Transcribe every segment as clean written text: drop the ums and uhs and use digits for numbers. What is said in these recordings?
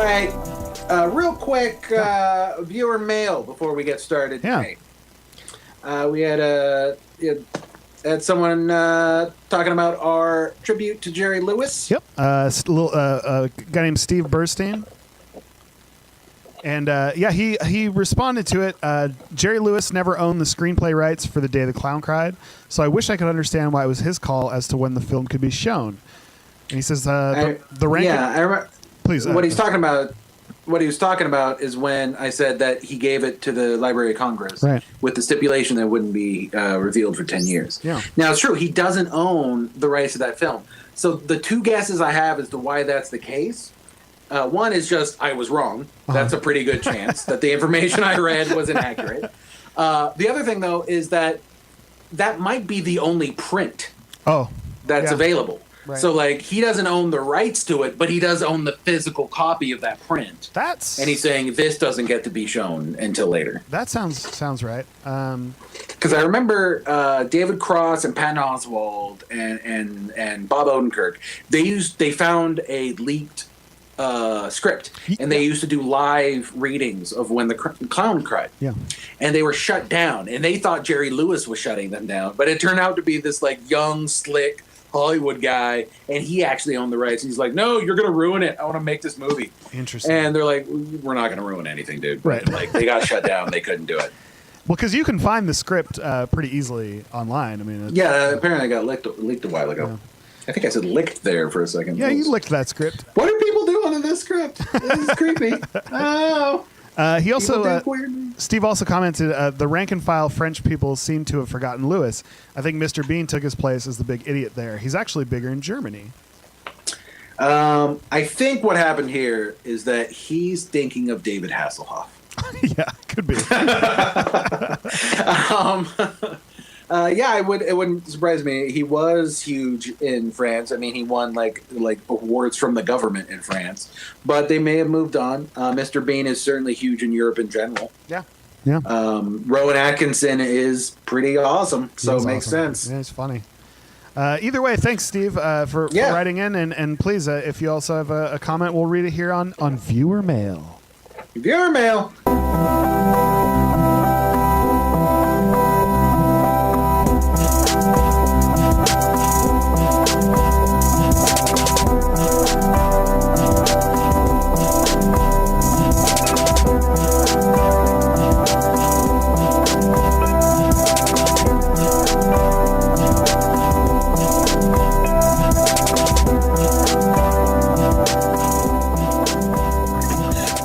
right. Real quick viewer mail before we get started today. We had someone talking about our tribute to Jerry Lewis. Yep. A guy named Steve Burstein. And he responded to it. Jerry Lewis never owned the screenplay rights for The Day the Clown Cried, so I wish I could understand why it was his call as to when the film could be shown. And he says the rank. Yeah, I remember. Please. What he's talking about. What he was talking about is when I said that he gave it to the Library of Congress with the stipulation that it wouldn't be revealed for 10 years. Yeah. Now, it's true. He doesn't own the rights to that film. So the two guesses I have as to why that's the case. One is just I was wrong. That's a pretty good chance that the information I read was inaccurate. The other thing, though, is that might be the only print that's available. Right. So, like, he doesn't own the rights to it, but he does own the physical copy of that print. And he's saying this doesn't get to be shown until later. That sounds right. Because I remember David Cross and Patton Oswalt and Bob Odenkirk. They found a leaked script, and they used to do live readings of when the clown cried. Yeah. And they were shut down, and they thought Jerry Lewis was shutting them down, but it turned out to be this like young, slick Hollywood guy, and he actually owned the rights. He's like, no, you're going to ruin it. I want to make this movie. Interesting. And they're like, we're not going to ruin anything, dude. Right. Like, they got shut down. They couldn't do it. Well, because you can find the script pretty easily online. I mean, apparently it got leaked a while ago. Yeah. I think I said licked there for a second. Yeah, you licked that script. What are people doing in this script? This is creepy. Oh. He also, Steve also commented, the rank and file French people seem to have forgotten Lewis. I think Mr. Bean took his place as the big idiot there. He's actually bigger in Germany. I think what happened here is that he's thinking of David Hasselhoff. Yeah, could be. It wouldn't surprise me. He was huge in France. I mean, he won like awards from the government in France, but they may have moved on. Mr. Bean is certainly huge in Europe in general. Yeah. Rowan Atkinson is pretty awesome, so it makes sense. Yeah, it's funny. Either way, thanks, Steve, for writing in, and please, if you also have a comment, we'll read it here on viewer mail. Viewer mail.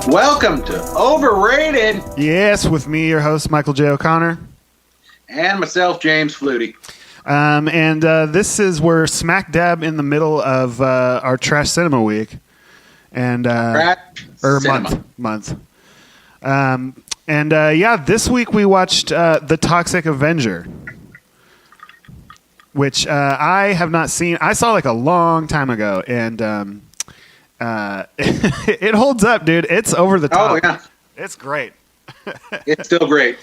Welcome to Overrated. Yes, with me, your host, Michael J. O'Connor. And myself, James Fluty. And this is we're smack dab in the middle of our Trash Cinema Week. And month. This week we watched The Toxic Avenger, which I have not seen. I saw like a long time ago, and it holds up, dude. It's over the top. Oh, yeah. It's great. It's still great.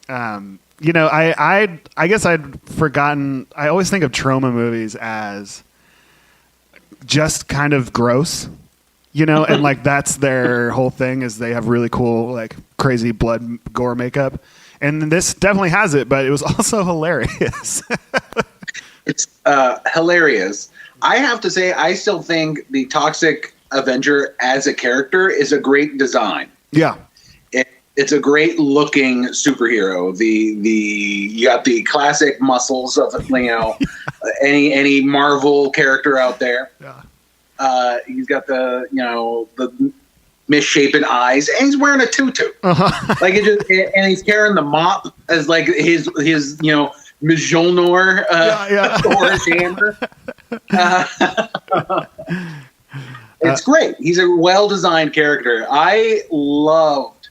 I guess I'd forgotten. I always think of Troma movies as just kind of gross, and like that's their whole thing is they have really cool, like crazy blood gore makeup. And this definitely has it, but it was also hilarious. It's hilarious. I have to say, I still think the Toxic Avenger as a character is a great design. Yeah. It's a great looking superhero. You got the classic muscles of any Marvel character out there. Yeah. He's got the misshapen eyes, and he's wearing a tutu. Uh-huh. Like and he's carrying the mop as like his Mjolnir or his hammer. It's great. He's a well-designed character. I loved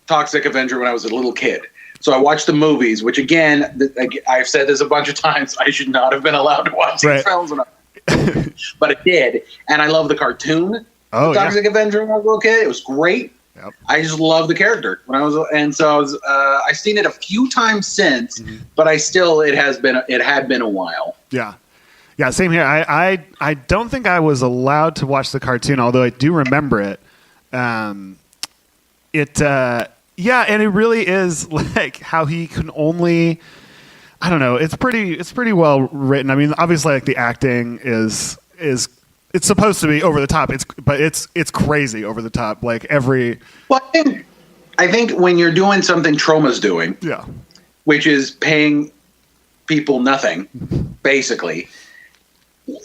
Toxic Avenger when I was a little kid. So I watched the movies, which again, I've said this a bunch of times, I should not have been allowed to watch these films. But I did. And I love the cartoon. Toxic Avenger when I was a little kid. It was great. Yep. I just love the character I've seen it a few times since, but it had been a while. Yeah. Yeah, same here. I don't think I was allowed to watch the cartoon, although I do remember it. Yeah, and it really is like how he can only. I don't know. It's pretty well written. I mean, obviously, like the acting is it's supposed to be over the top. But it's crazy over the top. Like every. Well, I think when you're doing something Troma's doing, yeah, which is paying people nothing, basically,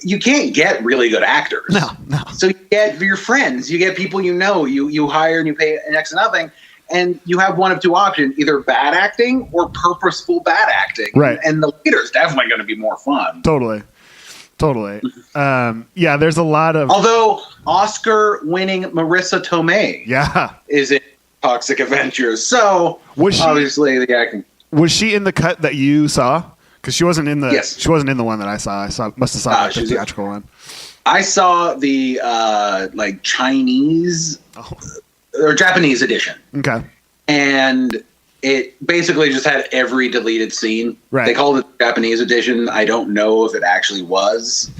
you can't get really good actors. No. So you get your friends, you get people you hire and you pay next to nothing, and you have one of two options: either bad acting or purposeful bad acting. Right. And the later is definitely going to be more fun. Totally. Yeah, there's a lot of. Although Oscar-winning Marissa Tomei, is in Toxic Avenger, so obviously the acting. Was she in the cut that you saw? Because she wasn't in the. Yes. She wasn't in the one that I saw. Must have saw the theatrical one. I saw the like Chinese or Japanese edition. Okay. And it basically just had every deleted scene. Right. They called it the Japanese edition. I don't know if it actually was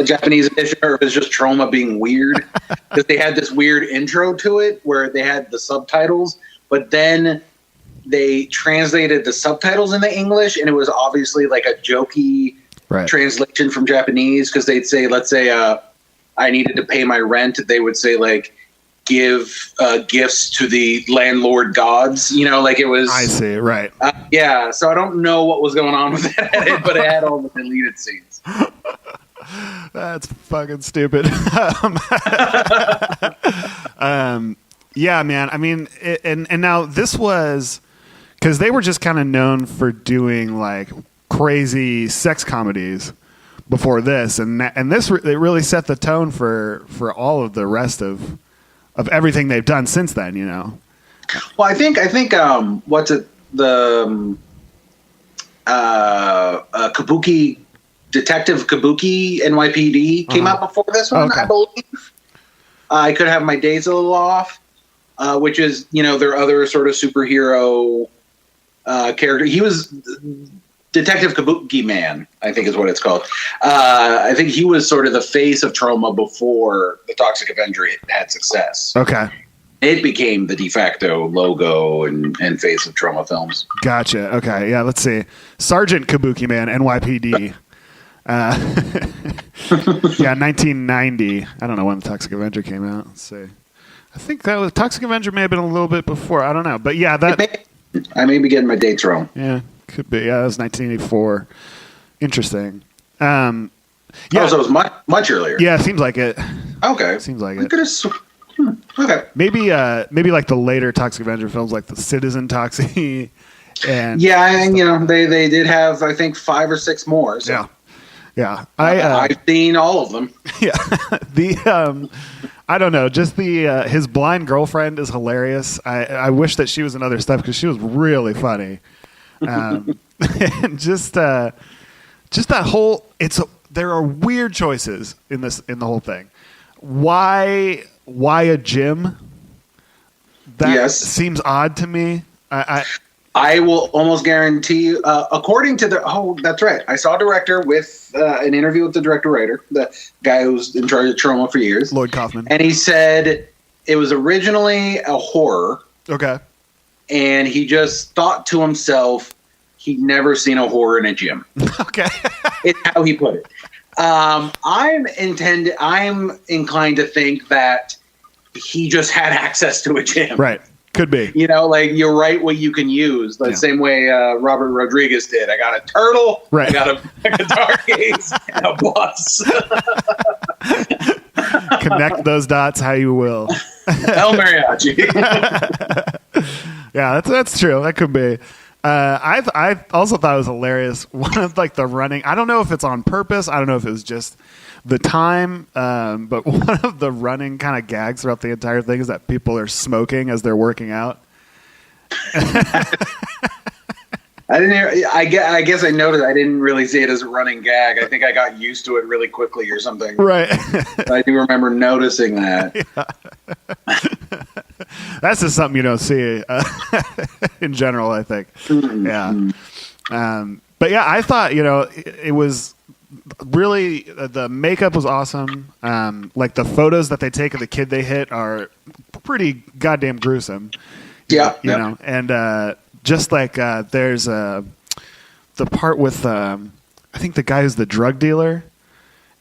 a Japanese edition or if it's just Troma being weird. Because they had this weird intro to it where they had the subtitles, but then they translated the subtitles into English, and it was obviously like a jokey translation from Japanese, because they'd say, let's say I needed to pay my rent. They would say, like, give gifts to the landlord gods, like it was. I see, right. Yeah, so I don't know what was going on with that edit, but it had all the deleted scenes. That's fucking stupid. Yeah, man. I mean, and now this was because they were just kind of known for doing like crazy sex comedies before this, and this it really set the tone for all of the rest of everything they've done since then. Well, I think what's it, the Kabuki Detective Kabuki NYPD came out before this one, I believe. I could have my days a little off, which is their other sort of superhero character. He was Detective Kabuki Man, I think is what it's called. I think he was sort of the face of Troma before the Toxic Avenger had success. Okay. It became the de facto logo and face of Troma films. Gotcha. Okay. Yeah, let's see. Sergeant Kabuki Man, NYPD. Yeah, 1990. I don't know when the Toxic Avenger came out. Let's see. I think that was Toxic Avenger may have been a little bit before. I don't know. But yeah, I may be getting my dates wrong. Yeah, could be. Yeah, that was 1984. Interesting. Yeah. Oh, so it was much earlier. Yeah, seems like it. Okay. Seems like it. Okay. Maybe like the later Toxic Avenger films, like the Citizen Toxie. And they did have, I think, 5 or 6 more. So. Yeah. I've seen all of them. Yeah. I don't know. Just his blind girlfriend is hilarious. I wish that she was in other stuff because she was really funny. And just that whole there are weird choices in the whole thing. Why a gym? That seems odd to me. I will almost guarantee you, according to that's right. I saw a director with an interview with the director-writer, the guy who's in charge of Troma for years. Lloyd Kaufman. And he said it was originally a horror. Okay. And he just thought to himself he'd never seen a horror in a gym. Okay. It's how he put it. I'm inclined to think that he just had access to a gym. Right. Could be. Like you write what you can use. The same way Robert Rodriguez did. I got a turtle. Right. I got a guitar case and a bus. Connect those dots how you will. El Mariachi. Yeah, that's true. That could be. I also thought it was hilarious. One of like the running. I don't know if it's on purpose. I don't know if it was just the time. But one of the running kind of gags throughout the entire thing is that people are smoking as they're working out. I guess I noticed. I didn't really see it as a running gag. I think I got used to it really quickly or something. Right. I do remember noticing that. Yeah. That's just something you don't see in general, I think. Mm-hmm. Yeah. But yeah, I thought, it was really, the makeup was awesome. Like the photos that they take of the kid they hit are pretty goddamn gruesome. Yeah. You know, and just like there's the part with I think the guy who's the drug dealer,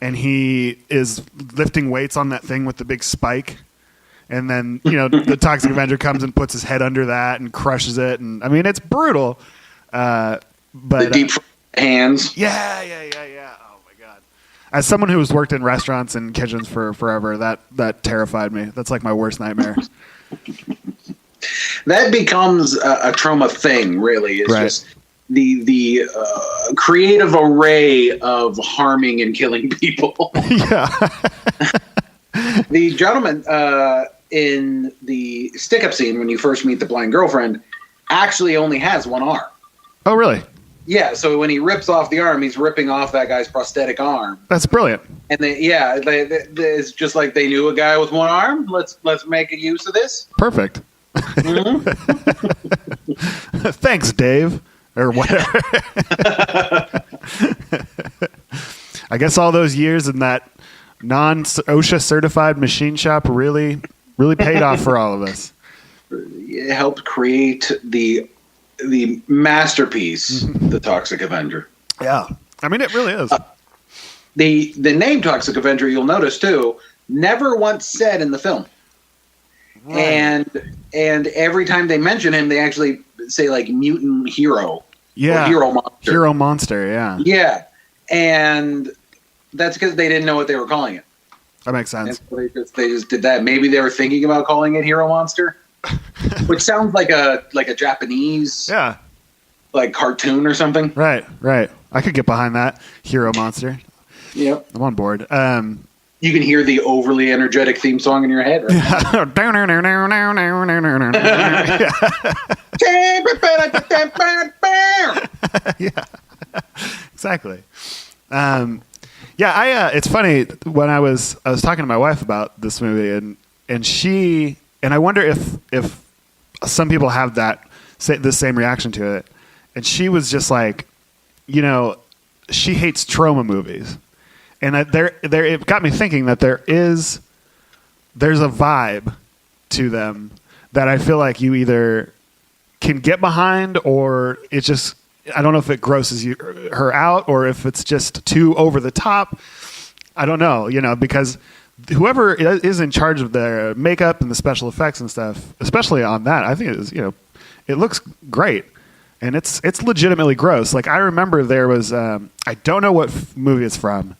and he is lifting weights on that thing with the big spike. And then, you know, the Toxic Avenger comes and puts his head under that and crushes it. And I mean, it's brutal. But the deep hands. Yeah. Oh my God. As someone who has worked in restaurants and kitchens for forever, that terrified me. That's like my worst nightmare. That becomes a Troma thing, really. It's just the creative array of harming and killing people. Yeah. The gentleman in the stick-up scene, when you first meet the blind girlfriend, actually only has one arm. Oh, really? Yeah, so when he rips off the arm, he's ripping off that guy's prosthetic arm. That's brilliant. And it's just like they knew a guy with one arm. Let's make a use of this. Perfect. Mm-hmm. Thanks, Dave, or whatever. I guess all those years in that non-OSHA certified machine shop really paid off for all of us. It helped create the masterpiece, the Toxic Avenger. Yeah, I mean it really is. The name Toxic Avenger, you'll notice too, never once said in the film. Right. And every time they mention him, they actually say like mutant hero. Yeah, or hero monster. Hero monster. Yeah. Yeah, and that's because they didn't know what they were calling it. That makes sense. So they just did that. Maybe they were thinking about calling it Hero Monster, which sounds like a Japanese like cartoon or something. Right. I could get behind that. Hero Monster. Yep. I'm on board. You can hear the overly energetic theme song in your head. Right? Yeah. Exactly. It's funny when I was talking to my wife about this movie and I wonder if some people have the same reaction to it. And she was just like, you know, she hates Troma movies. And it got me thinking that there's a vibe to them that I feel like you either can get behind or it just, I don't know if it grosses her out or if it's just too over the top. I don't know, you know, because whoever is in charge of the makeup and the special effects and stuff, especially on that, I think it is, you know, it looks great and it's legitimately gross. Like I remember there was, I don't know what movie it's from,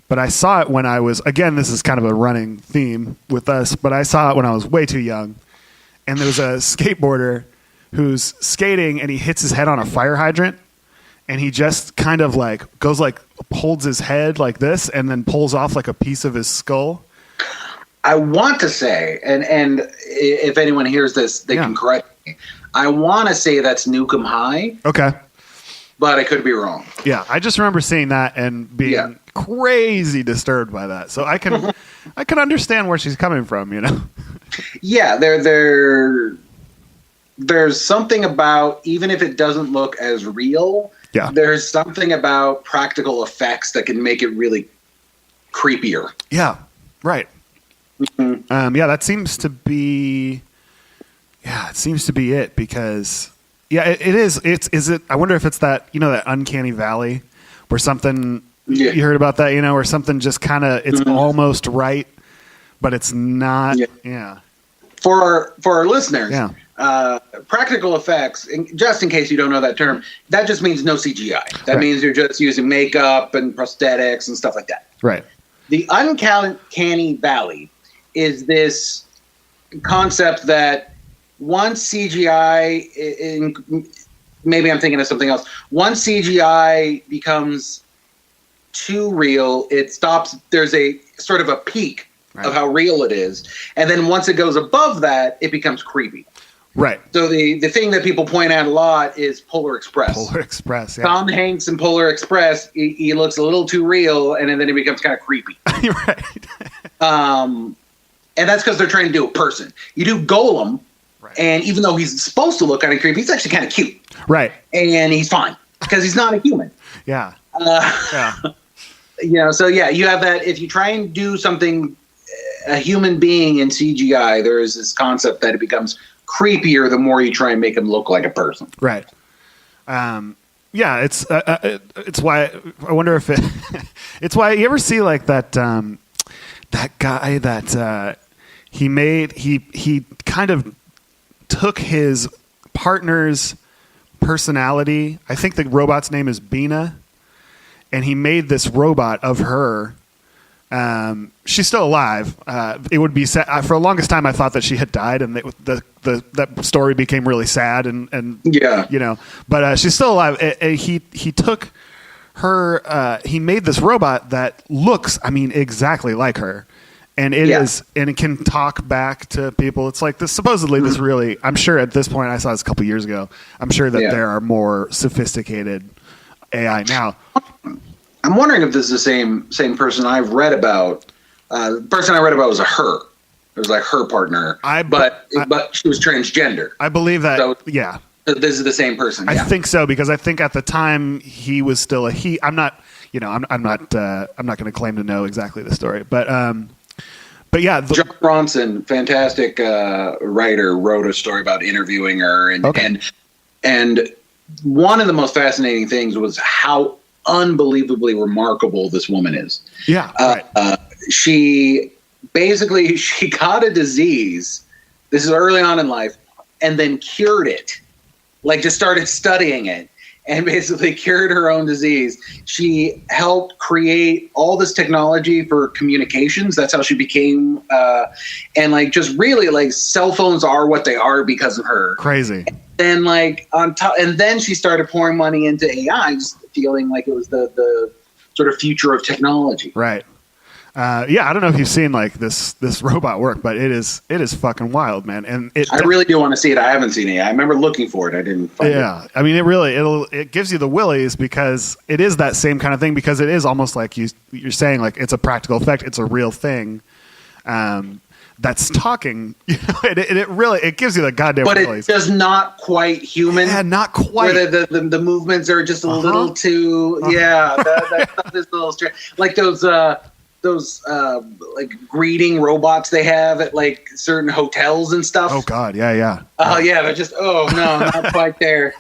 but I saw it when I was, again, this is kind of a running theme with us, but I saw it when I was way too young. And there was a skateboarder who's skating and he hits his head on a fire hydrant and he just kind of like goes like holds his head like this and then pulls off like a piece of his skull. I want to say, and if anyone hears this, they can correct me. I want to say that's Nukem High. Okay. But I could be wrong. Yeah, I just remember seeing that and being crazy disturbed by that. So I can understand where she's coming from, you know. Yeah, there's something about, even if it doesn't look as real, there's something about practical effects that can make it really creepier. Yeah, right. Mm-hmm. That seems to be. Yeah, it seems to be it because. Yeah, it is. Is it? I wonder if it's that, you know, that uncanny valley where something you heard about that, you know, where something just kind of it's almost right, but it's not. Yeah. For our listeners, practical effects. Just in case you don't know that term, that just means no CGI. That means you're just using makeup and prosthetics and stuff like that. Right. The uncanny valley is this concept that. Once CGI, maybe I'm thinking of something else. Once CGI becomes too real, it stops. There's a sort of a peak of how real it is. And then once it goes above that, it becomes creepy. Right. So the thing that people point out a lot is Polar Express. Polar Express, yeah. Tom Hanks in Polar Express, he looks a little too real, and then it becomes kind of creepy. Right. And that's because they're trying to do a person. You do Golem. Right. And even though he's supposed to look kind of creepy, he's actually kind of cute. Right. And he's fine because he's not a human. Yeah. So yeah, you have that. If you try and do something, a human being in CGI, there is this concept that it becomes creepier the more you try and make him look like a person. Right. Yeah, it's why I wonder if it's why you ever see like that guy that he kind of took his partner's personality. I think the robot's name is Bina, and he made this robot of her. She's still alive. It would be sad. For the longest time, I thought that she had died, and that story became really sad. And yeah, but she's still alive. He took her. He made this robot that looks, exactly like her, and it can talk back to people. It's like this. Supposedly, this really. I'm sure at this point, I saw this a couple years ago. I'm sure that there are more sophisticated AI now. I'm wondering if this is the same person I've read about. The person I read about was a her. It was like her partner, but she was transgender. I believe that. So, yeah, this is the same person. I think so, because I think at the time he was still a he. I'm not going to claim to know exactly the story, but yeah. John Bronson, fantastic writer, wrote a story about interviewing her, and one of the most fascinating things was how unbelievably remarkable this woman is. Yeah. Right. She got a disease. This is early on in life, and then cured it. Like, just started studying it and basically cured her own disease. She helped create all this technology for communications. That's how she became, and like, just really, like, cell phones are what they are because of her. Crazy. And like on top, and then she started pouring money into AI, just feeling like it was the sort of future of technology. Right. Yeah, I don't know if you've seen like this robot work, but it is fucking wild, man. And I really do want to see it. I haven't seen it. I remember looking for it. I didn't find it. Yeah. I mean, it gives you the willies, because it is that same kind of thing, because it is almost like you're saying, like, it's a practical effect. It's a real thing. That's talking, it gives you the goddamn willies. But it does not quite human. Yeah, not quite. Where the movements are just a little too, that stuff is a little strange. Like those like greeting robots they have at like certain hotels and stuff. Oh God, yeah. Oh yeah, they're just not quite there.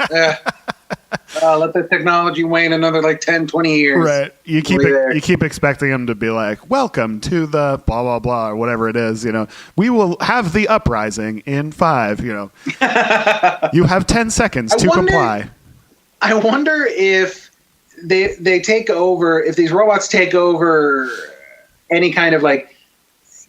Let the technology wane another like 10, 20 years. Right. You keep expecting them to be like, welcome to the blah blah blah or whatever it is. We will have the uprising in 5. You have 10 seconds to comply. I wonder if they take over, if these robots take over any kind of like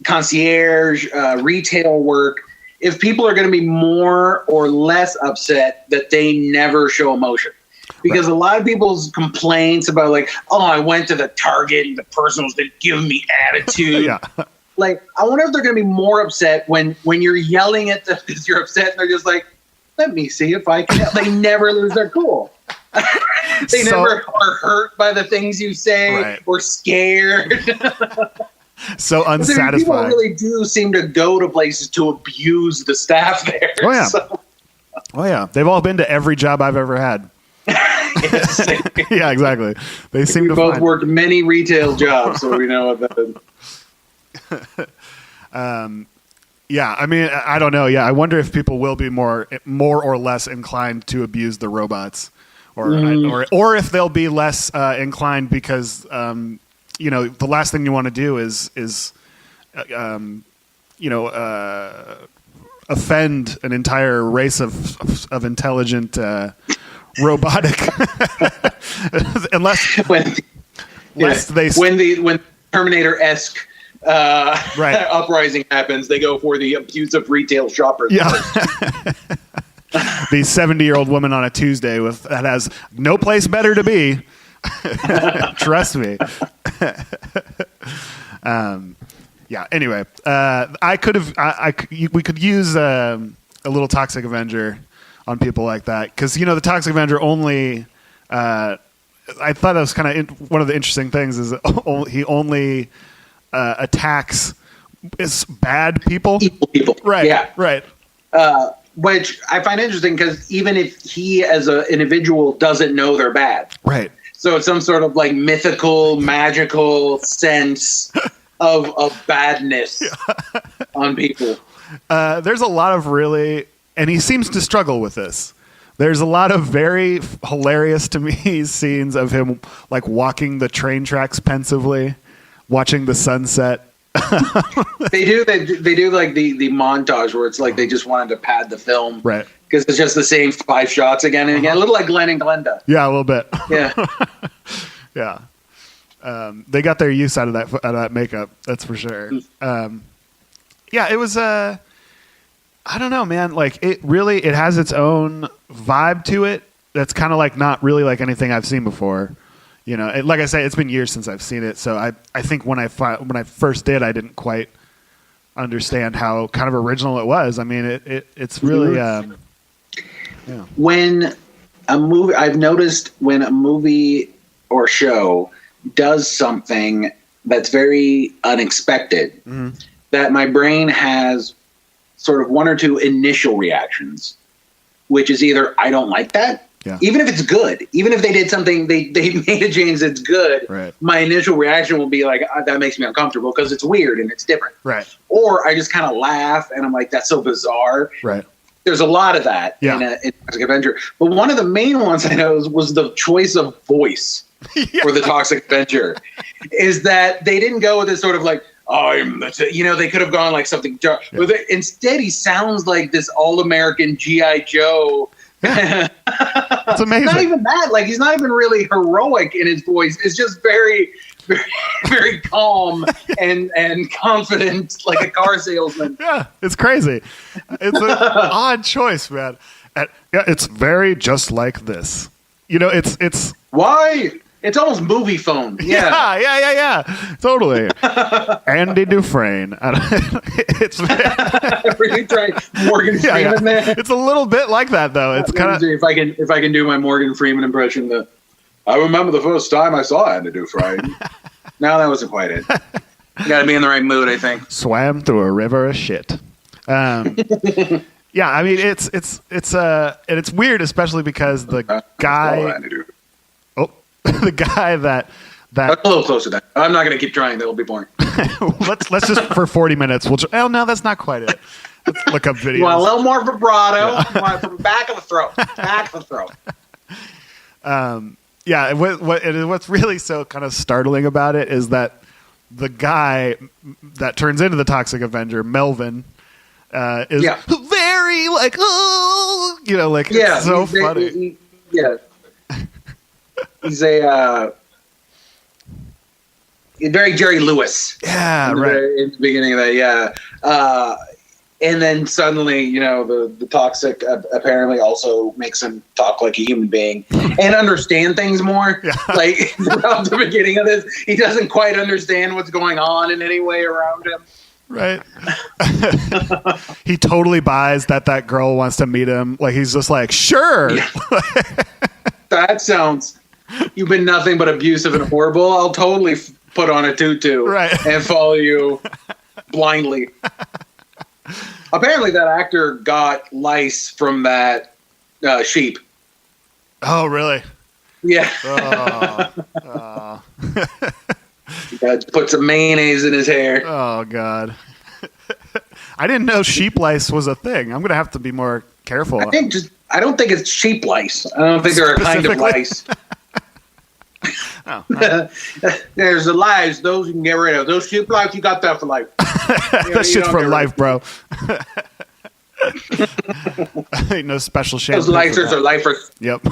concierge, retail work, if people are going to be more or less upset that they never show emotion. Because a lot of people's complaints about like, I went to the Target and the person was giving me attitude. Yeah. Like, I wonder if they're going to be more upset when you're yelling at them because you're upset, and they're just like, let me see if I can. They never lose their cool. They never are hurt by the things you say or scared. So unsatisfying. People really do seem to go to places to abuse the staff there. Oh yeah. Oh yeah. They've all been to every job I've ever had. Yeah, exactly. They seem to both worked many retail jobs, so we know what that. Yeah, I mean, I don't know. Yeah, I wonder if people will be more or less inclined to abuse the robots, or if they'll be less inclined because the last thing you want to do is offend an entire race of intelligent robotic unless when Terminator-esque uprising happens, they go for the abusive retail shoppers. Yeah. The 70-year-old woman on a Tuesday that has no place better to be. Trust me. Yeah. Anyway, we could use a little Toxic Avenger on people like that, because the Toxic Avenger only. I thought that was kind of one of the interesting things is he only attacks bad people. Evil people. Right. Yeah. Right. Which I find interesting, because even if he as an individual doesn't know they're bad. Right. So it's some sort of like mythical, magical sense of badness on people. There's a lot of really, and he seems to struggle with this. There's a lot of very hilarious to me scenes of him like walking the train tracks pensively, watching the sunset. They do like the montage where it's like they just wanted to pad the film, right? Because it's just the same 5 shots again and again, a little like Glenn and Glenda. Yeah, a little bit. Yeah, yeah. They got their use out of that makeup. That's for sure. Yeah, it was. I don't know, man. Like it has its own vibe to it. That's kind of like not really like anything I've seen before. You know, like I say, it's been years since I've seen it. So I think when I first did, I didn't quite understand how kind of original it was. I mean, it's really. Yeah. When a movie, I've noticed when a movie or show does something that's very unexpected, that my brain has sort of 1 or 2 initial reactions, which is either I don't like that, even if it's good, even if they did something, they made a change that's good, right. My initial reaction will be like, that makes me uncomfortable because it's weird and it's different. Right. Or I just kind of laugh and I'm like, that's so bizarre. Right. There's a lot of that in Toxic Avenger. But one of the main ones I know was the choice of voice for the Toxic Avenger. Is that they didn't go with this sort of like, I'm the they could have gone like something. Yeah. But instead, he sounds like this all-American G.I. Joe. Yeah. It's amazing. Not even that. Like, he's not even really heroic in his voice. It's just very, very, very calm and confident, like a car salesman. Yeah, it's crazy. It's an odd choice, man. It's very just like this. You know, it's why. It's almost movie phone. Yeah. Totally. Andy Dufresne. It's really trying Morgan Freeman there. It's a little bit like that though. It's kind of if I can do my Morgan Freeman impression. I remember the first time I saw Andy Dufresne. No, that wasn't quite it. You got to be in the right mood, I think. Swam through a river of shit. Yeah, I mean and it's weird, especially because the guy. The guy that a little closer to that. I'm not going to keep trying. That'll be boring. let's just for 40 minutes. No, that's not quite it. Let's look up videos. Well, a little more vibrato from back of the throat. Back of the throat. Yeah. What's really so kind of startling about it is that the guy that turns into the Toxic Avenger, Melvin, is very like, oh, like it's so funny. He's a very Jerry Lewis. Yeah, in the beginning of that, and then suddenly, the Toxic apparently also makes him talk like a human being and understand things more. Yeah. Like throughout the beginning of this, he doesn't quite understand what's going on in any way around him. Right. He totally buys that girl wants to meet him. Like he's just like, sure. Yeah. That sounds. You've been nothing but abusive and horrible. I'll totally put on a tutu and follow you blindly. Apparently, that actor got lice from that sheep. Oh, really? Yeah. He put some mayonnaise in his hair. Oh, God. I didn't know sheep lice was a thing. I'm going to have to be more careful. I don't think it's sheep lice. I don't think they're a kind of lice. Oh, there's the lice. Those you can get rid of. Those sheep lice, you got that for life. That shit's for life, bro. Ain't no special shampoo. Those licers are lifers. Yep.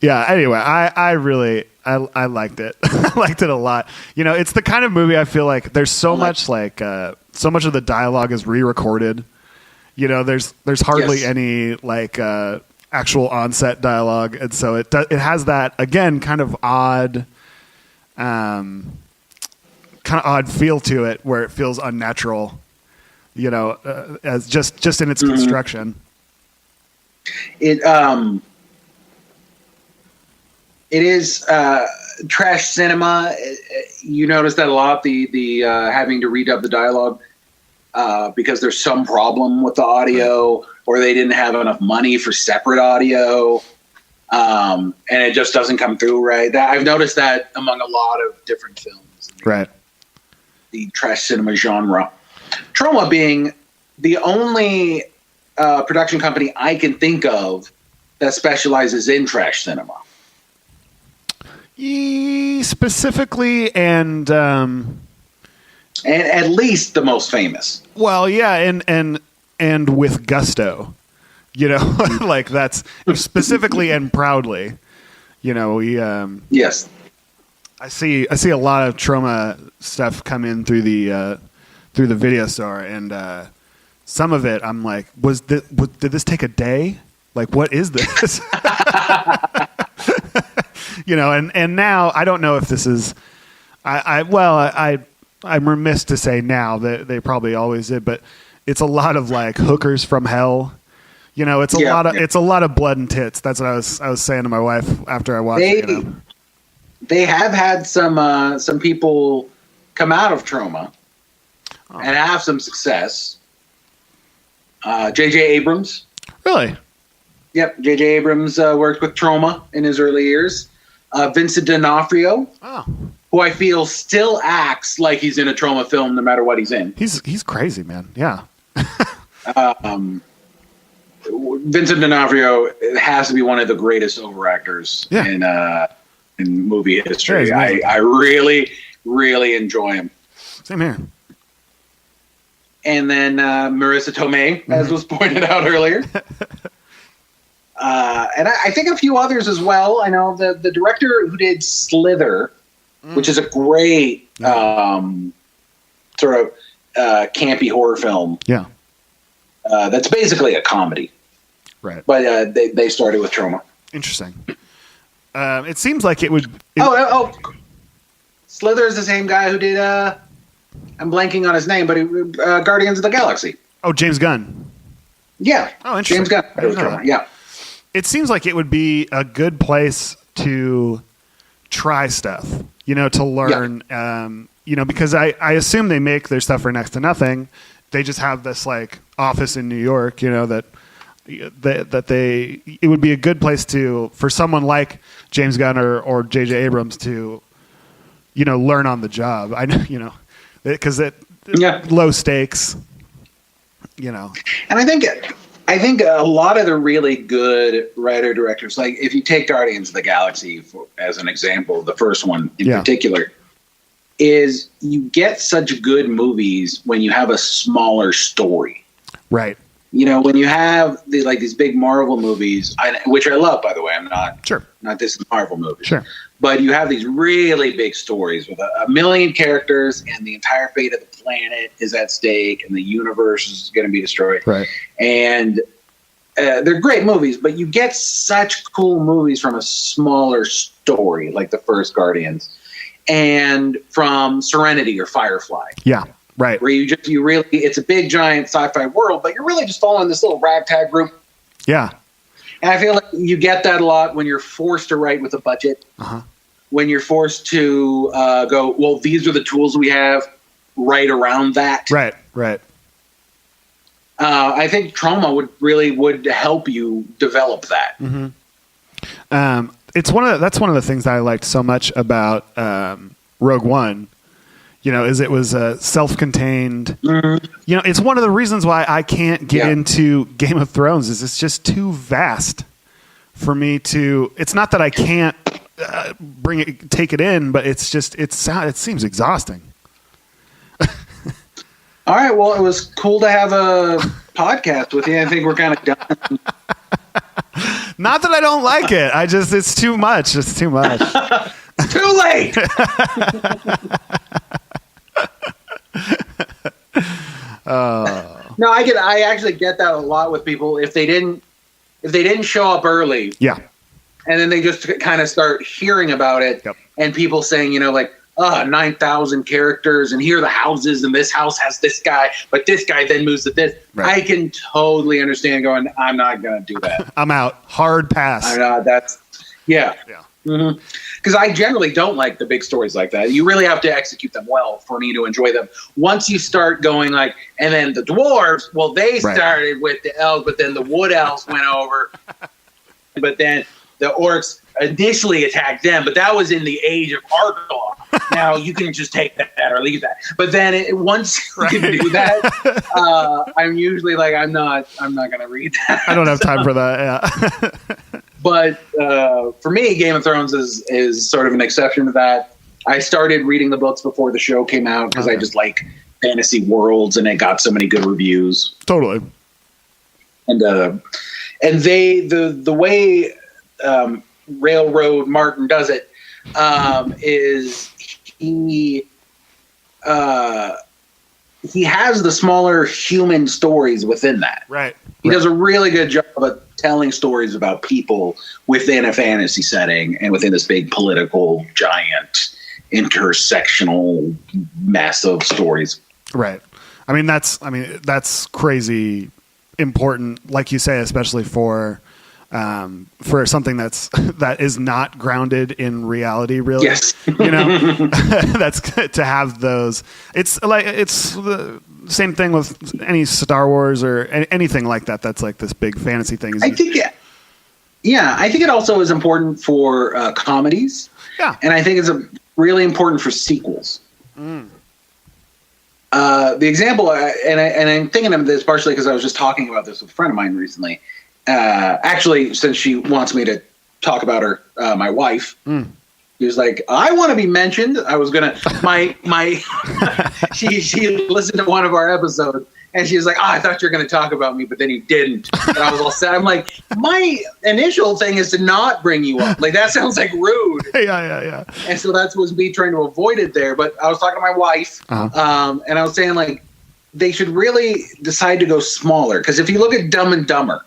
Yeah. Anyway, I really liked it. I liked it a lot. It's the kind of movie I feel like there's so much so much of the dialogue is re-recorded. There's hardly any actual on-set dialogue, and so it has that again kind of odd feel to it where it feels unnatural. As just in its construction. It is trash cinema. You notice that a lot. The having to redub the dialogue because there's some problem with the audio, or they didn't have enough money for separate audio. and it just doesn't come through right. I've noticed that among a lot of different films. Right. The trash cinema genre. Troma being the only production company I can think of that specializes in trash cinema. Specifically, and at least the most famous. Well, yeah, and with gusto, like that's specifically and proudly, we yes. I see a lot of Troma stuff come in through the video store, and some of it I'm like, did this take a day? Like, what is this? And now I don't know if this is, I'm remiss to say now that they probably always did, but it's a lot of like hookers from hell. It's a lot of blood and tits. That's what I was saying to my wife after I watched it. They have had some people come out of Troma and have some success. J.J. Abrams. Really? Yep. J.J. Abrams worked with Troma in his early years. Vincent D'Onofrio, who I feel still acts like he's in a Troma film no matter what he's in. He's crazy, man. Yeah. Vincent D'Onofrio has to be one of the greatest overactors in movie history. Yeah, I really, really enjoy him. Same here. And then Marissa Tomei, as was pointed out earlier. And I think a few others as well. I know the director who did Slither, which is a great sort of campy horror film. Yeah. That's basically a comedy. Right. But they started with Troma. Interesting. It seems like it would... Slither is the same guy who did... I'm blanking on his name, but Guardians of the Galaxy. Oh, James Gunn. Yeah. Oh, interesting. James Gunn. Yeah. It seems like it would be a good place to try stuff, to learn, because I assume they make their stuff for next to nothing. They just have this like office in New York, that it would be a good place for someone like James Gunn or J.J. Abrams to, learn on the job. I know, because low stakes, And I think a lot of the really good writer directors, like if you take Guardians of the Galaxy as an example, the first one in particular, is you get such good movies when you have a smaller story. Right. When you have these big Marvel movies, which I love, by the way, I'm not dissing Marvel movies. Sure. But you have these really big stories with a million characters, and the entire fate of the planet is at stake, and the universe is going to be destroyed. Right. And they're great movies, but you get such cool movies from a smaller story, like the first Guardians, and from Serenity or Firefly. Yeah. Right. Where you really, it's a big giant sci-fi world, but you're really just following this little ragtag group. Yeah. And I feel like you get that a lot when you're forced to write with a budget. Uh-huh. When you're forced to go, well, these are the tools we have, right around that. Right. I think Troma would help you develop that. Mm-hmm. That's one of the things that I liked so much about Rogue One. Is it was self-contained. Mm-hmm. It's one of the reasons why I can't get into Game of Thrones. Is it's just too vast for me to. It's not that I can't take it in, but it's just it seems exhausting. All right, well, it was cool to have a podcast with you. I think we're kind of done. Not that I don't like it. It's too much. It's too much. Too late. No, I actually get that a lot with people. If they didn't show up early, and then they just kind of start hearing about it, and people saying, 9,000 characters, and here are the houses, and this house has this guy, but this guy then moves to this. Right. I can totally understand going, I'm not going to do that. I'm out. Hard pass. I know that's because I generally don't like the big stories like that. You really have to execute them well for me to enjoy them. Once you start going and then the dwarves, well, they started with the elves, but then the wood elves went over. But then the orcs initially attacked them, but that was in the age of Argyle. Now you can just take that or leave that. But then once you can do that, I'm usually like, I'm not going to read that. I don't have time for that. Yeah. But for me, Game of Thrones is sort of an exception to that. I started reading the books before the show came out because I just like fantasy worlds, and it got so many good reviews. Totally. And the way Railroad Martin does it is he has the smaller human stories within that. Right. He does a really good job of telling stories about people within a fantasy setting and within this big political giant intersectional massive stories. Right. I mean that's crazy important, like you say, especially for something that is not grounded in reality, really. Yes. That's good to have those. It's the same thing with any Star Wars or anything like that. That's like this big fantasy thing. I think it also is important for comedies. Yeah. And I think it's really important for sequels. The example, and I'm thinking of this partially because I was just talking about this with a friend of mine recently. Actually, since she wants me to talk about her, my wife, he was like, I want to be mentioned. I was going to, she listened to one of our episodes and she was like, I thought you were going to talk about me, but then you didn't. And I was all sad. I'm like, my initial thing is to not bring you up. Like, that sounds like rude. Yeah. And so that was me trying to avoid it there. But I was talking to my wife, and I was saying, like, they should really decide to go smaller. Because if you look at Dumb and Dumber,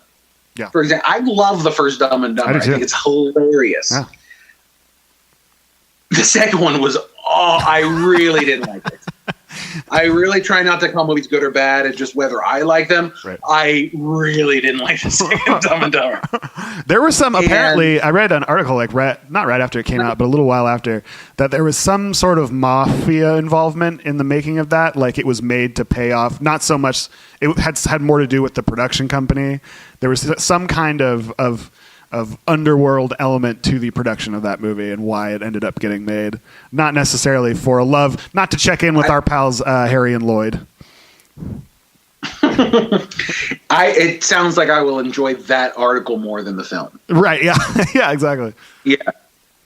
for example, I love the first Dumb and Dumber. I think it's hilarious. Yeah. The second one was, I really didn't like it. I really try not to come with good or bad. It's just whether I like them. Right. I really didn't like the second Dumb and Dumber. There was some, apparently, I read an article, like not right after it came out, but a little while after, that there was some sort of mafia involvement in the making of that. Like, it was made to pay off. Not so much, it had more to do with the production company. There was some kind of underworld element to the production of that movie and why it ended up getting made. Not necessarily for a love, not to check in with our pals Harry and Lloyd. It sounds like I will enjoy that article more than the film. Right, yeah. Yeah, exactly. Yeah.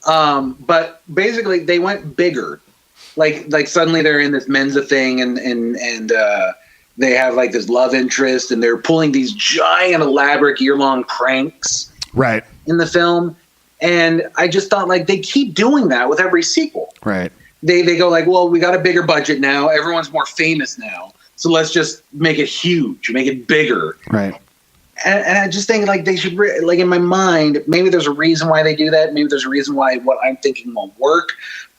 But basically they went bigger. Like suddenly they're in this Mensa thing and they have like this love interest and they're pulling these giant elaborate year-long pranks. Right. In the film. And I just thought, like, they keep doing that with every sequel. Right. They go like, well, we got a bigger budget now. Everyone's more famous now. So let's just make it huge, make it bigger. Right. And I just think, like, they should, like, in my mind, maybe there's a reason why they do that. Maybe there's a reason why what I'm thinking won't work.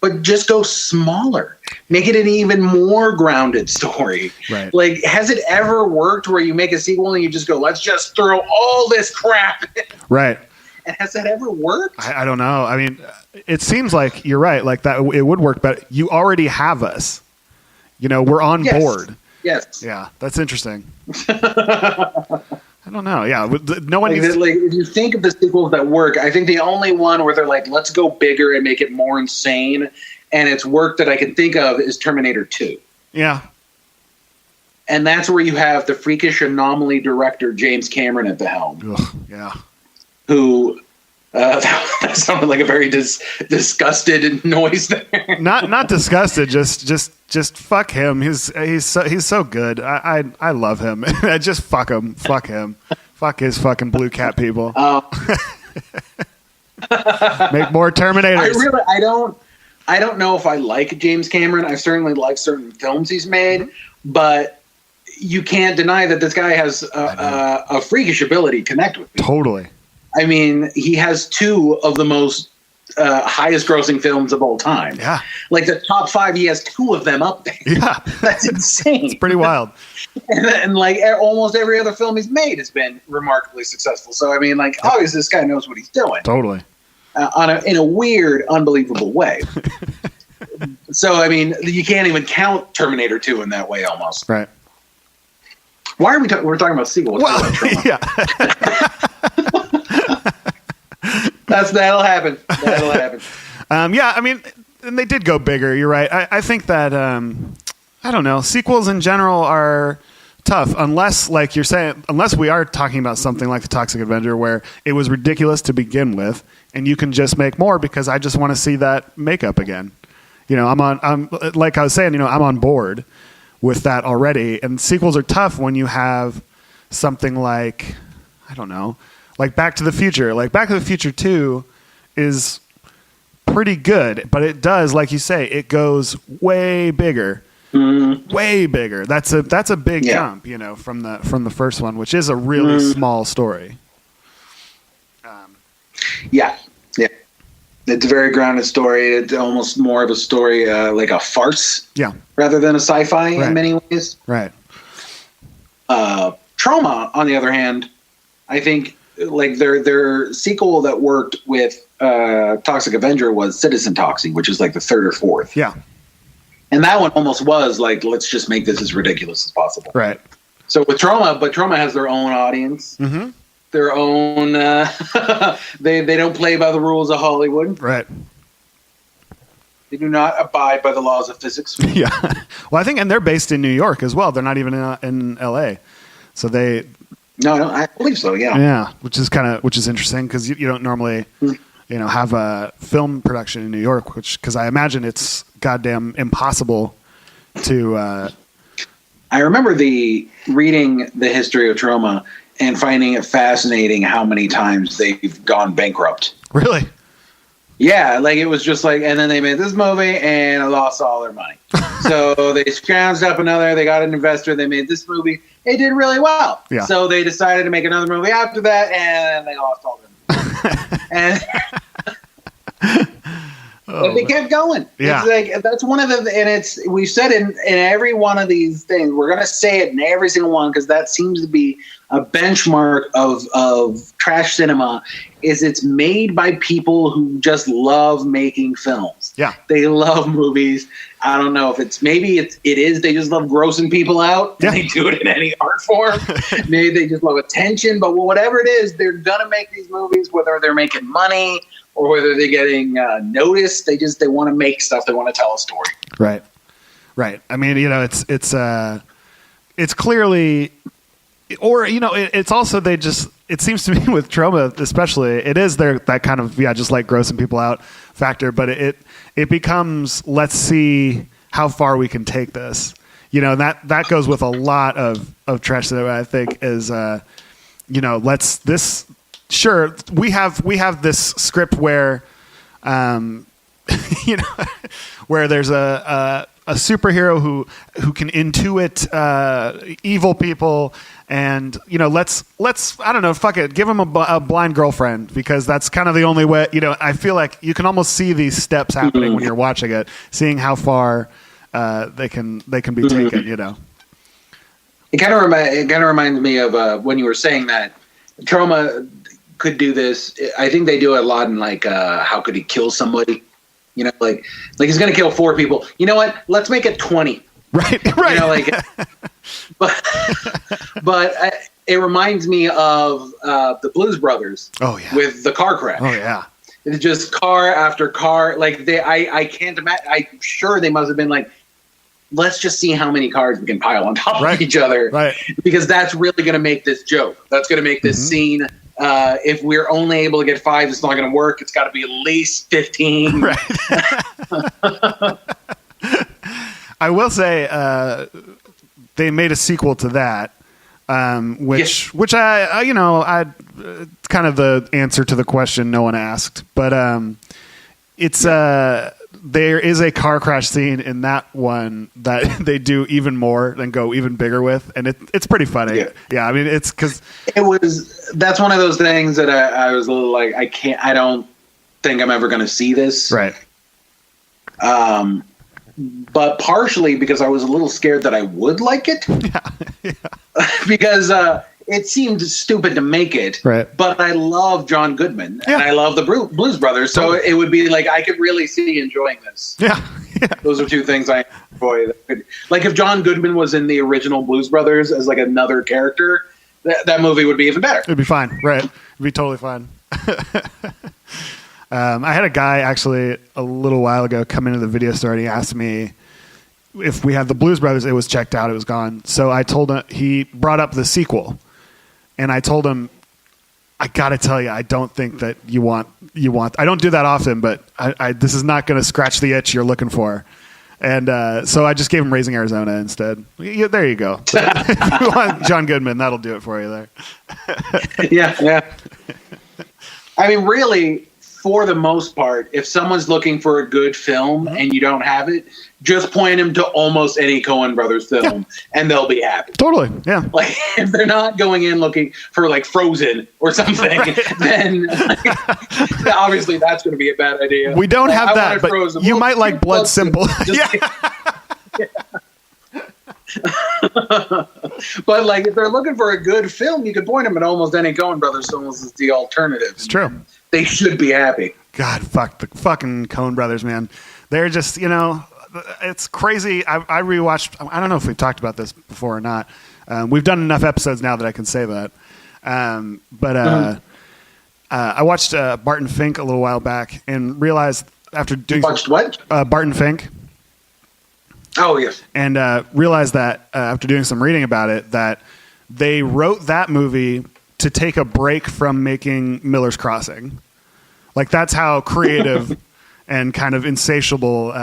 But just go smaller. Make it an even more grounded story. Right. Like, has it ever worked where you make a sequel and you just go, let's just throw all this crap in? Right. And has that ever worked? I don't know. I mean, it seems like you're right. Like, that it would work, but you already have us. We're on board. Yes. Yeah, that's interesting. I don't know. Yeah, no one needs. Like, if you think of the sequels that work, I think the only one where they're like, let's go bigger and make it more insane, and it's work that I can think of is Terminator 2. Yeah. And that's where you have the freakish anomaly director James Cameron at the helm. Ugh, yeah. Who that sounded like a very disgusted noise there. Not disgusted, just fuck him. He's so good. I love him. Just fuck him. Fuck him. Fuck his fucking blue cat people. Make more Terminators. I don't know if I like James Cameron. I certainly like certain films he's made, but you can't deny that this guy has a freakish ability to connect with people. Totally. I mean, he has two of the most highest grossing films of all time. Yeah. Like the top 5, he has 2 of them up there. Yeah. That's insane. It's pretty wild. And like almost every other film he's made has been remarkably successful. So, I mean, like, obviously this guy knows what he's doing. Totally. In a weird, unbelievable way. So, I mean, you can't even count Terminator 2 in that way almost. Right. Why are we're talking about sequels? Well, yeah. That'll happen. That'll happen. Yeah, I mean, and they did go bigger. You're right. I think that I don't know. Sequels in general are tough unless, like you're saying, unless we are talking about something like the Toxic Avenger, where it was ridiculous to begin with, and you can just make more because I just want to see that makeup again. You know, I'm like I was saying, you know, I'm on board with that already. And sequels are tough when you have something like, I don't know, like Back to the Future. Like Back to the Future 2 is pretty good, but it does, like you say, it goes way bigger. Way bigger. That's a big jump, you know, from the first one, which is a really small story. Yeah. It's a very grounded story. It's almost more of a story, like a farce, rather than a sci-fi in many ways. Right. Troma, on the other hand, I think like their sequel that worked with Toxic Avenger was Citizen Toxic, which is like the third or fourth. Yeah. And that one almost was like, let's just make this as ridiculous as possible. Right. So with Troma, but Troma has their own audience, their own. They don't play by the rules of Hollywood. Right. They do not abide by the laws of physics. Yeah. Well, I think, and they're based in New York as well. They're not even in L.A. So they. No, I believe so. Yeah. Yeah, which is interesting because you don't normally. You know, have a film production in New York, because I imagine it's goddamn impossible to. I remember reading the history of Troma and finding it fascinating how many times they've gone bankrupt. Really? Yeah, like it was just like, and then they made this movie and lost all their money. So they scrounged up another. They got an investor. They made this movie. It did really well. Yeah. So they decided to make another movie after that, and they lost all their money. And they kept going. Yeah. It's like, that's one of the, and we've said in every one of these things, we're going to say it in every single one, because that seems to be a benchmark of trash cinema, is it's made by people who just love making films. Yeah. They love movies. I don't know if maybe it is they just love grossing people out. Yeah. And they do it in any art form. Maybe they just love attention, but whatever it is, they're going to make these movies, whether they're making money or whether they're getting noticed. They want to make stuff. They want to tell a story. Right. I mean, you know, it's clearly, or, you know, it's also, it seems to me with Troma especially, it is that kind of, just like grossing people out factor, but it becomes, let's see how far we can take this. You know, that goes with a lot of trash cinema, I think, is, you know, sure, we have this script where, you know, where there's a superhero who can intuit evil people, and, you know, let's I don't know, fuck it, give him a blind girlfriend, because that's kind of the only way. You know, I feel like you can almost see these steps happening when you're watching it, seeing how far they can be taken. You know, it kind of reminds me of when you were saying that Troma could do this. I think they do it a lot in like how could he kill somebody? You know, like he's going to kill 4 people. You know what? Let's make it 20. Right. You know, like, but it reminds me of the Blues Brothers. Oh yeah. With the car crash. Oh yeah. It's just car after car. Like I can't imagine. I'm sure they must have been like, let's just see how many cars we can pile on top of each other. Right. Because that's really going to make this joke. That's going to make this scene. If we're only able to get 5, it's not going to work. It's got to be at least 15. Right. I will say they made a sequel to that, which I you know, it's kind of the answer to the question no one asked, but it's there is a car crash scene in that one that they do even more and go even bigger with, and it's pretty funny. Yeah, I mean, it's because that's one of those things that I was a little like, I don't think I'm ever going to see this. Right. But partially because I was a little scared that I would like it. Yeah. Because it seemed stupid to make it. Right. But I love John Goodman and I love the Blues Brothers. So it would be like I could really see enjoying this. Yeah. Those are 2 things I enjoy. Like if John Goodman was in the original Blues Brothers as like another character, that movie would be even better. It'd be fine. Right. It'd be totally fine. I had a guy actually a little while ago come into the video store and he asked me if we had the Blues Brothers. It was checked out. It was gone. So I told him, he brought up the sequel, and I told him, I got to tell you, I don't think that you want, I don't do that often, but this is not going to scratch the itch you're looking for. And so I just gave him Raising Arizona instead. Yeah, there you go. If you want John Goodman, that'll do it for you there. Yeah. I mean, really, for the most part, if someone's looking for a good film and you don't have it, just point them to almost any Coen Brothers film and they'll be happy. Totally, yeah. Like, if they're not going in looking for, like, Frozen or something, then obviously that's going to be a bad idea. We don't have that, but Frozen. You might like Blood Simple. But, like, if they're looking for a good film, you could point them at almost any Coen Brothers film as the alternative. It's true. They should be happy. God, fuck the fucking Coen Brothers, man. They're just, it's crazy. I rewatched, I don't know if we've talked about this before or not. We've done enough episodes now that I can say that. I watched Barton Fink a little while back and realized after doing... You watched what? Barton Fink. Oh, yes. And realized that after doing some reading about it, that they wrote that movie to take a break from making Miller's Crossing. Like, that's how creative and kind of insatiable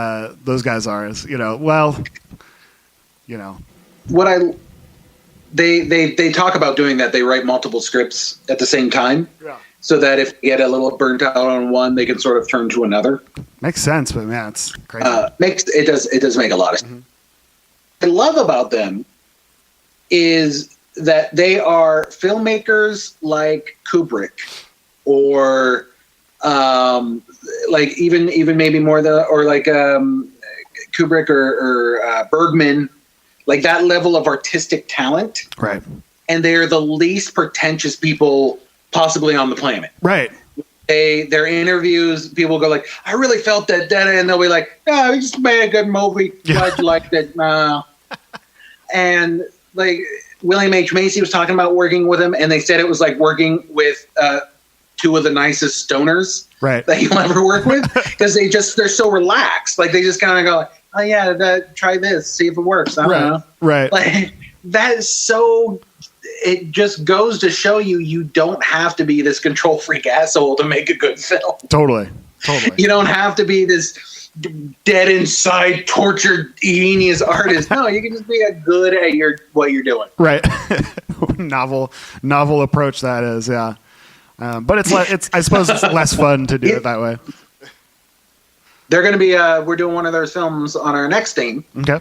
those guys are. They talk about doing that. They write multiple scripts at the same time, so that if they get a little burnt out on one, they can sort of turn to another. Makes sense, but man, it's crazy. It does make a lot of sense. What I love about them is that they are filmmakers like Kubrick, or like even maybe more like Kubrick or Bergman, like that level of artistic talent. Right. And they're the least pretentious people possibly on the planet. Right. Their interviews, people go like, I really felt that, and they'll be like, no, we just made a good movie. Glad you liked it. And like William H. Macy was talking about working with him, and they said it was like working with two of the nicest stoners that you'll ever work with, because they're so relaxed. Like, they just kind of go like, oh yeah, try this, see if it works. I don't know. Right. Like, that is so, it just goes to show you don't have to be this control freak asshole to make a good film. Totally. You don't have to be this dead inside, tortured, heinous artist. No, you can just be good at what you're doing. Right. Novel approach that is, yeah. But I suppose it's less fun to do it that way. They're going to be, we're doing one of those films on our next theme. Okay.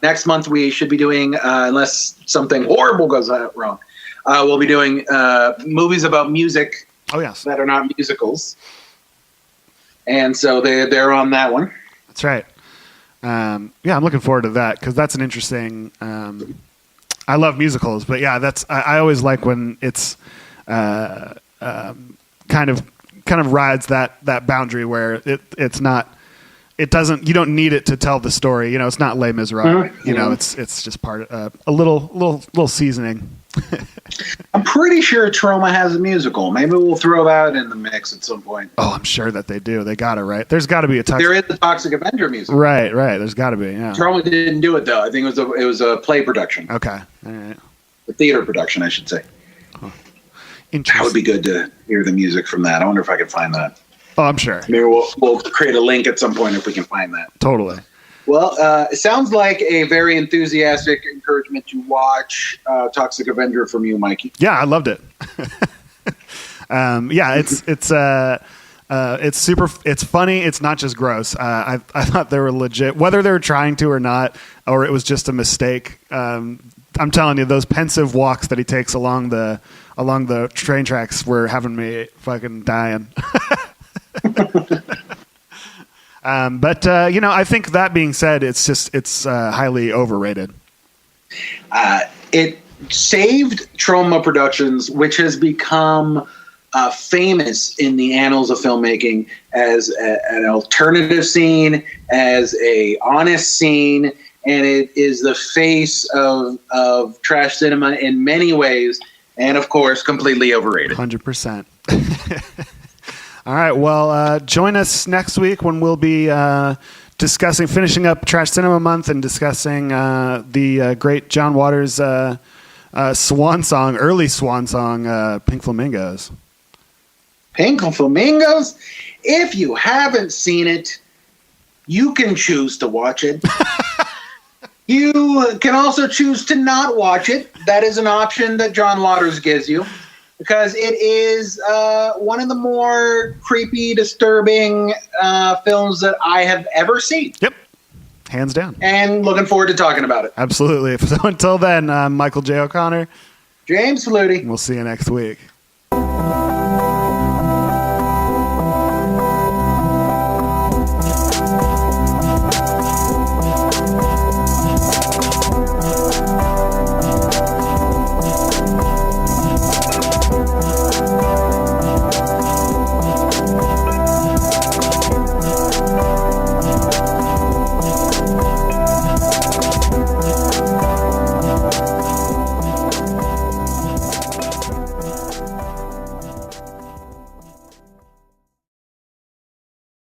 Next month we should be doing, unless something horrible goes wrong, we'll be doing movies about music. Oh, yes. That are not musicals. And so they're on that one. That's right. I'm looking forward to that, because that's an interesting. I love musicals, but yeah, I always like when it's kind of rides that boundary where it's not. It doesn't. You don't need it to tell the story. It's not Les Miserables. It's just part of a little seasoning. I'm pretty sure Troma has a musical. Maybe we'll throw that in the mix at some point. Oh, I'm sure that they do. They got it right. There's got to be there is the Toxic Avenger musical. Right. There's got to be. Yeah. Troma didn't do it though. I think it was a play production. Okay. All right. A theater production, I should say. Huh. That would be good to hear the music from that. I wonder if I can find that. Oh, I'm sure. Maybe we'll create a link at some point if we can find that. Totally. Well, it sounds like a very enthusiastic encouragement to watch Toxic Avenger from you, Mikey. Yeah, I loved it. It's super. It's funny. It's not just gross. I thought they were legit, whether they were trying to or not, or it was just a mistake. I'm telling you, those pensive walks that he takes along the train tracks were having me fucking dying. I think that being said, it's highly overrated. It saved Troma Productions, which has become famous in the annals of filmmaking as an alternative scene, as a honest scene, and it is the face of trash cinema in many ways. And, of course, completely overrated. 100%. All right. Well, join us next week when we'll be finishing up Trash Cinema Month and discussing the great John Waters' early swan song, Pink Flamingos. Pink Flamingos? If you haven't seen it, you can choose to watch it. You can also choose to not watch it. That is an option that John Waters gives you, because it is one of the more creepy, disturbing films that I have ever seen. Yep. Hands down. And looking forward to talking about it. Absolutely. So until then, I'm Michael J. O'Connor. James Fluty. We'll see you next week.